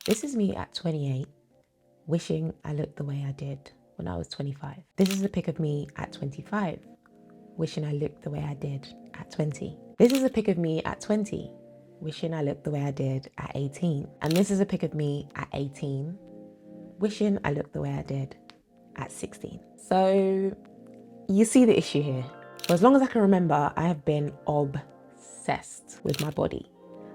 This is me at 28, wishing I looked the way I did when I was 25. This is a pic of me at 25, wishing I looked the way I did at 20. This is a pic of me at 20, wishing I looked the way I did at 18. And this is a pic of me at 18, wishing I looked the way I did at 16. So you see the issue here. For as long as I can remember, I have been obsessed with my body,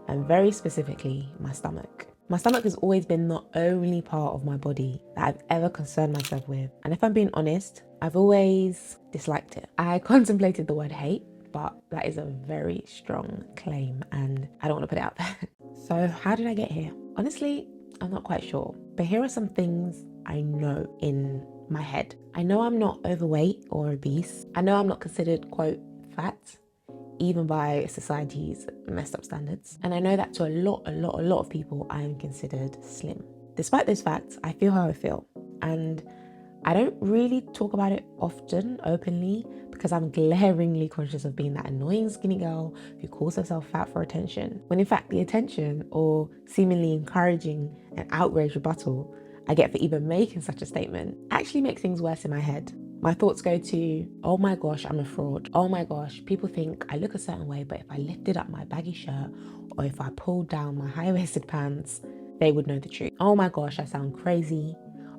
and very specifically my stomach. My stomach has always been the only part of my body that I've ever concerned myself with. And if I'm being honest, I've always disliked it. I contemplated the word hate, but that is a very strong claim and I don't want to put it out there. So how did I get here? Honestly, I'm not quite sure. But here are some things I know in my head. I know I'm not overweight or obese. I know I'm not considered, quote, fat, even by society's messed up standards. And I know that to a lot of people, I am considered slim. Despite those facts, I feel how I feel. And I don't really talk about it often, openly, because I'm glaringly conscious of being that annoying skinny girl who calls herself fat for attention. When in fact, the attention or seemingly encouraging and outraged rebuttal I get for even making such a statement actually makes things worse in my head. My thoughts go to, oh my gosh, I'm a fraud. Oh my gosh, people think I look a certain way, but if I lifted up my baggy shirt or if I pulled down my high-waisted pants, they would know the truth. Oh my gosh, I sound crazy.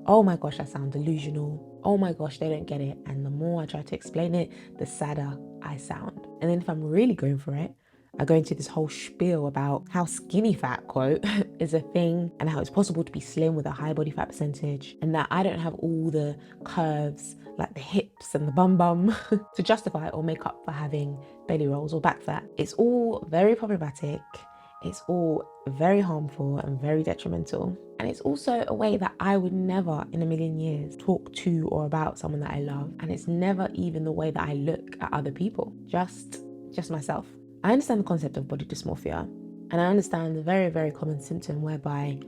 Oh my gosh, I sound delusional. Oh my gosh, they don't get it. And the more I try to explain it, the sadder I sound. And then if I'm really going for it, I go into this whole spiel about how skinny fat, quote, is a thing and how it's possible to be slim with a high body fat percentage and that I don't have all the curves like the hips and the bum to justify or make up for having belly rolls or back fat. It's all very problematic. It's all very harmful and very detrimental. And it's also a way that I would never in a million years talk to or about someone that I love. And it's never even the way that I look at other people, just myself. I understand the concept of body dysmorphia, and I understand the very common symptom whereby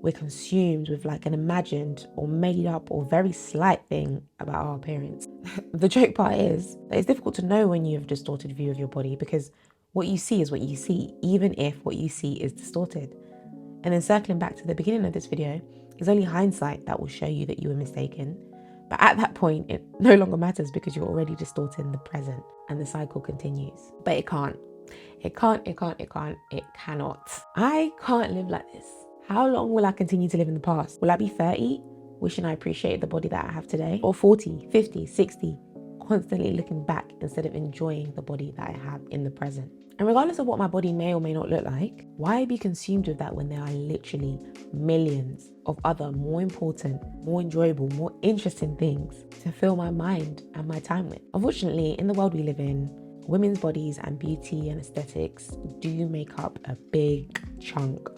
we're consumed with like an imagined or made up or very slight thing about our appearance. The joke part is that it's difficult to know when you have a distorted view of your body because what you see is what you see, even if what you see is distorted. And then circling back to the beginning of this video, it's only hindsight that will show you that you were mistaken. But at that point, it no longer matters because you're already distorting the present and the cycle continues. But it can't. It cannot. I can't live like this. How long will I continue to live in the past? Will I be 30, wishing I appreciated the body that I have today? Or 40, 50, 60, constantly looking back instead of enjoying the body that I have in the present? And regardless of what my body may or may not look like, why be consumed with that when there are literally millions of other more important, more enjoyable, more interesting things to fill my mind and my time with? Unfortunately, in the world we live in, women's bodies and beauty and aesthetics do make up a big chunk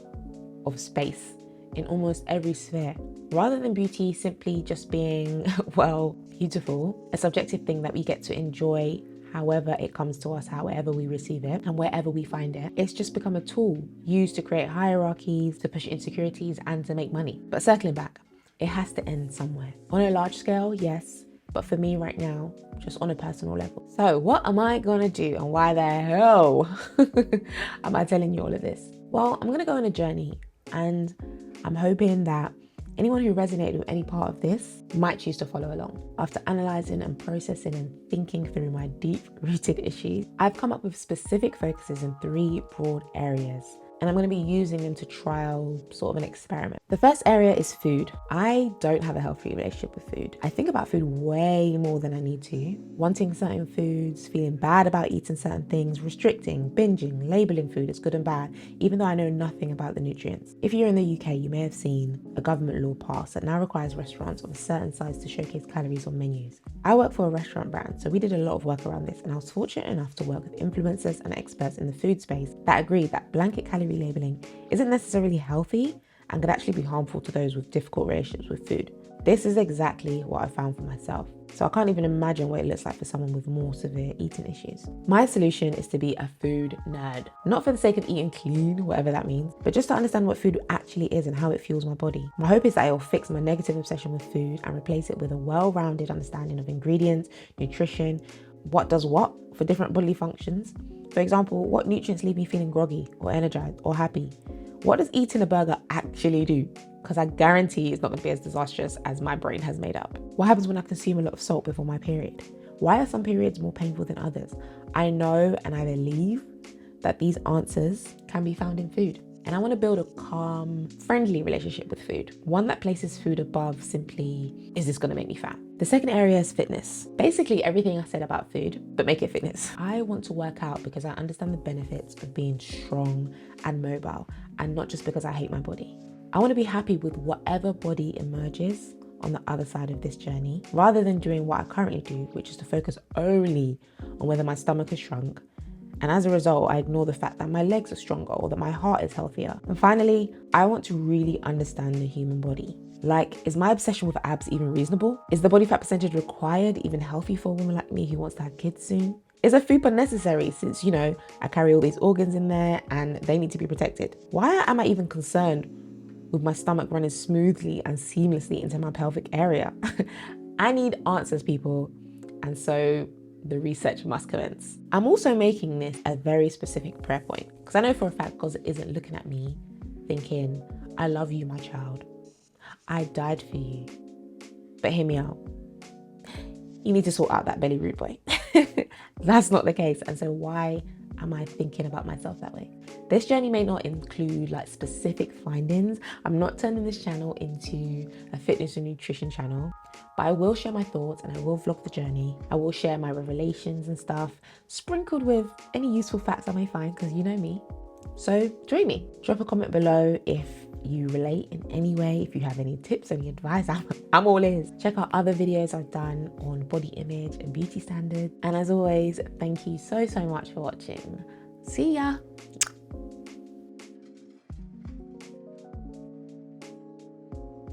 of space in almost every sphere. Rather than beauty simply just being, well, beautiful, a subjective thing that we get to enjoy however it comes to us, however we receive it, and wherever we find it, it's just become a tool used to create hierarchies, to push insecurities, and to make money. But circling back, it has to end somewhere. On a large scale, yes, but for me right now, just on a personal level. So what am I gonna do and why the hell am I telling you all of this? Well, I'm gonna go on a journey and I'm hoping that anyone who resonated with any part of this might choose to follow along. After analysing and processing and thinking through my deep-rooted issues, I've come up with specific focuses in 3 broad areas, and I'm going to be using them to trial sort of an experiment. The first area is food. I don't have a healthy relationship with food. I think about food way more than I need to. Wanting certain foods, feeling bad about eating certain things, restricting, binging, labeling food as good and bad, even though I know nothing about the nutrients. If you're in the UK, you may have seen a government law pass that now requires restaurants of a certain size to showcase calories on menus. I work for a restaurant brand, so we did a lot of work around this, and I was fortunate enough to work with influencers and experts in the food space that agreed that blanket calorie labeling isn't necessarily healthy and could actually be harmful to those with difficult relationships with food. This is exactly what I found for myself. So I can't even imagine what it looks like for someone with more severe eating issues. My solution is to be a food nerd. Not for the sake of eating clean, whatever that means, but just to understand what food actually is and how it fuels my body. My hope is that it will fix my negative obsession with food and replace it with a well-rounded understanding of ingredients, nutrition, what does what for different bodily functions. For example, what nutrients leave me feeling groggy or energized or happy? What does eating a burger actually do? Because I guarantee it's not going to be as disastrous as my brain has made up. What happens when I consume a lot of salt before my period? Why are some periods more painful than others? I know and I believe that these answers can be found in food. And I want to build a calm, friendly relationship with food. One that places food above simply, is this going to make me fat? The second area is fitness. Basically everything I said about food, but make it fitness. I want to work out because I understand the benefits of being strong and mobile, and not just because I hate my body. I want to be happy with whatever body emerges on the other side of this journey, rather than doing what I currently do, which is to focus only on whether my stomach is shrunk. And as a result, I ignore the fact that my legs are stronger or that my heart is healthier. And finally, I want to really understand the human body. Like, is my obsession with abs even reasonable? Is the body fat percentage required even healthy for a woman like me who wants to have kids soon? Is a fupa necessary since, I carry all these organs in there and they need to be protected? Why am I even concerned with my stomach running smoothly and seamlessly into my pelvic area? I need answers, people. And so the research must commence. I'm also making this a very specific prayer point because I know for a fact God isn't looking at me thinking, I love you, my child. I died for you. But hear me out. You need to sort out that belly root, boy. That's not the case. And so why am I thinking about myself that way? This journey may not include like specific findings. I'm not turning this channel into a fitness and nutrition channel, but I will share my thoughts and I will vlog the journey. I will share my revelations and stuff, sprinkled with any useful facts I may find, because you know me. So join me. Drop a comment below if you relate in any way, if you have any tips, any advice, I'm all ears. Check out other videos I've done on body image and beauty standards. And as always, thank you so much for watching. See ya.